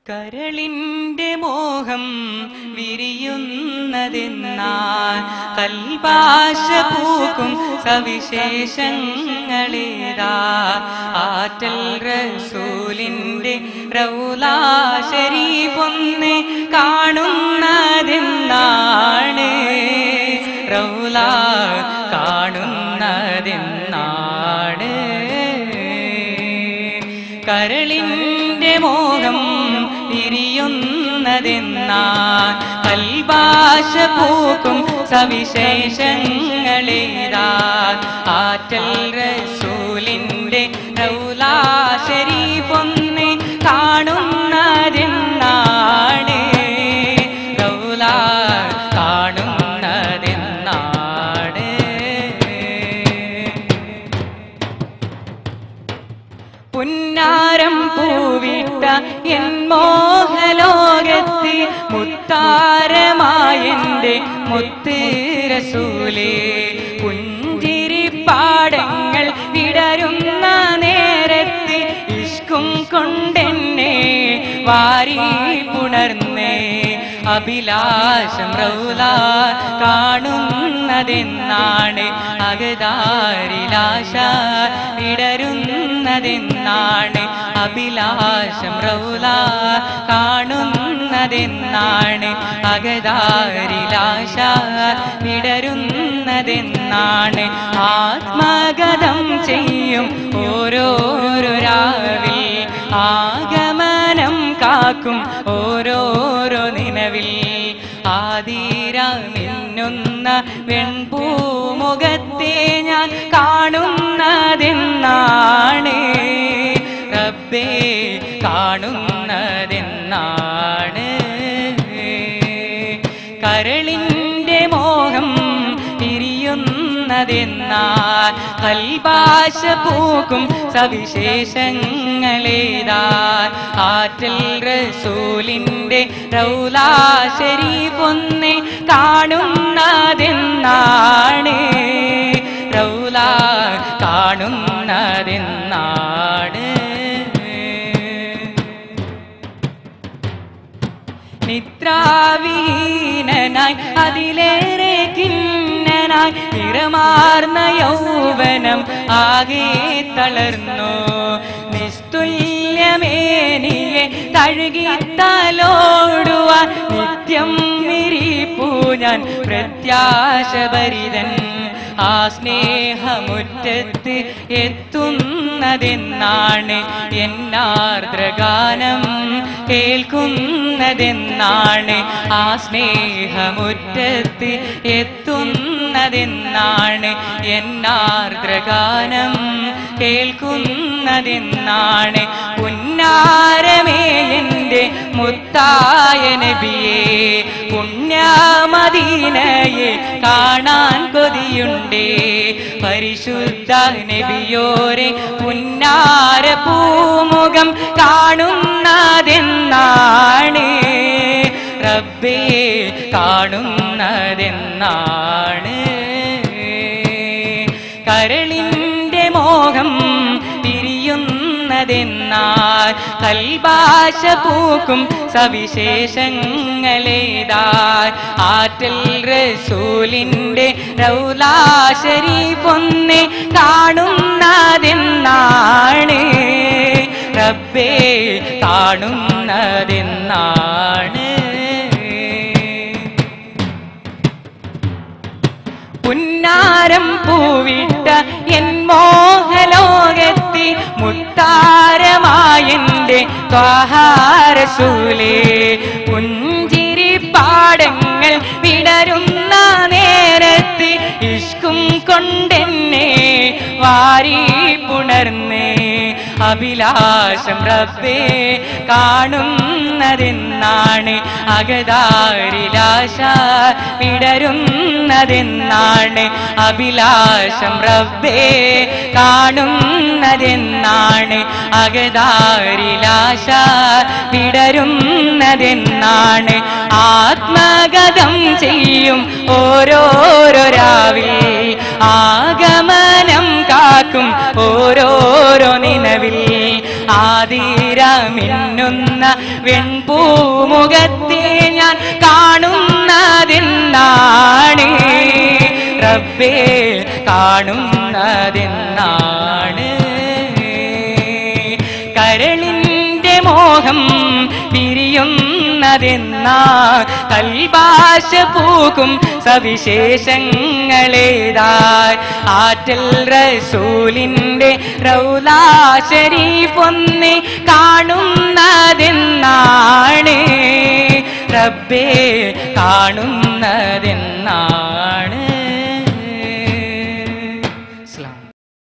കരളിന്റെ മോഹം വിരിയുന്നതെന്നാൽ കൽബാശ പൂക്കും സവിശേഷങ്ങളേതാ ആറ്റൽ റസൂലിന്റെ റൗളാ ശരീഫൊന്ന് കാണുന്നതെന്നാണ് റൗളാ കാണുന്നതെന്നാണ് കരളിന്റെ മോഹം വിരിയുന്നതെന്നാൽ കൽബാശ പൂക്കും സവിശേഷങ്ങളേതാ ആറ്റൽ റസൂലിന്റെ റൗളാ ശരീഫൊന്ന് കാണുന്നതെന്നാണ് റൗളാ കാണുന്നതെന്നാണ് പുന്നാരം പൂവിട്ട എൻ മോഹലോകത്ത് മുത്താരമായെന്റെ മുത്ത് റസൂലേ പുഞ്ചിരിപ്പാടങ്ങൾ വിടരുന്ന നേരത്ത് ഇഷ്കും കൊണ്ടെന്നെ വാരി പുണർന്നേ അഭിലാഷം റൗളാ കാണുന്നതെന്നാണ് അകതാരിലാശ വിടരുന്നതെന്നാണ് അഭിലാഷം റൗളാ കാണുന്നതെന്നാണ് അകതാരിലാശ വിടരുന്നതെന്നാണ് ആത്മഗതം ചെയ്യും ഓരോരോ രാവിൽ ആഗമനം കാക്കും ഓരോരോ നിലവിൽ ആതിര മിന്നുന്ന വെൺപൂമുഖത്തെ ഞാൻ കാണുന്നതെന്നാണ് റബ്ബേ കാണുന്നതെന്നാണ് കരളിന്റെ മോഹം വിരിയുന്നതെന്നാൽ കൽബാശ പൂക്കും സവിശേഷങ്ങളേതാ ആറ്റൽ റസൂലിന്റെ റൗളാ ശരീഫൊന്ന് കാണുന്നതെന്നാണ് റൗളാ കാണുന്നതെന്നാണ് നിദ്രാവിഹീനനായി അതിലേറെ ഖിന്നനായി നിറമാർന്ന യൗവനം ആകെ തളർന്നു നിസ്തുല്യമേനിയെ തഴുകി തലോടുവാൻ നിത്യം വിരിപ്പൂ ഞാൻ പ്രത്യാശഭരിതൻ ആ സ്നേഹമുറ്റത്ത് എത്തുന്നതെന്നാണ് എന്നാർദ്രഗാനം കേൾക്കുന്നതെന്നാണ് ആ സ്നേഹമുറ്റത്ത് എത്തുന്നതെന്നാണ് എന്നാർദ്രഗാനം കേൾക്കുന്നതെന്നാണ് പുന്നാരമേ എൻ്റെ മുത്തായ നബിയേ പുണ്യമദീനയെ കാണാൻ കൊതിയുണ്ടേ പരിശുദ്ധ നബിയോരെ പുന്നാര പൂമുഖം കാണുന്നതെന്നാണ് റബ്ബേ കാണുന്നതെന്നാണ് കരളിന്റെ മോഹം വിരിയുന്നതെന്നാൽ കൽബാശ പൂക്കും സവിശേഷങ്ങളേതാ ആറ്റൽ റസൂലിന്റെ റൗളാ ശരീഫൊന്ന് കാണുന്നതെന്നാണ് റബ്ബേ കാണുന്നതെന്നാണ് പുന്നാരം പൂവിട്ട എൻ മോഹലോകത്തി മുത്താരമായെന്റെ ത്വാഹാ റസൂലേ പുഞ്ചിരിപ്പാടങ്ങൾ വിടരുന്ന നേരത്ത് ഇഷ്കും കൊണ്ടെന്നെ വാരി പുണർന്നേ അഭിലാഷം റബ്ബേ കാണുന്നതെന്നാണ് അകതാരിലാശ വിടരുന്നതെന്നാണ് അഭിലാഷം റബ്ബേ കാണുന്നതെന്നാണ് അകതാരിലാശ വിടരുന്നതെന്നാണ് ആത്മഗതം ചെയ്യും ഓരോരോ രാവിൽ ആഗമനം കാക്കും ഓരോരോ നിലവിൽ ആതിരമിന്നുന്ന വെൺപൂമുഖത്തെ ഞാൻ കാണുന്നതെന്നാണ് റബ്ബേ കാണുന്നതെന്നാണ് കരളിന്റെ മോഹം പിരിയുന്നതെന്നാ കൽഭാഷ പൂക്കും സവിശേഷങ്ങളേതായി ആറ്റൽ റസൂലിന്റെ റൗലാ ശരീഫൊന്നെ കാണുന്നതെന്നാണ് റബ്ബേ കാണുന്നതെന്നാണ്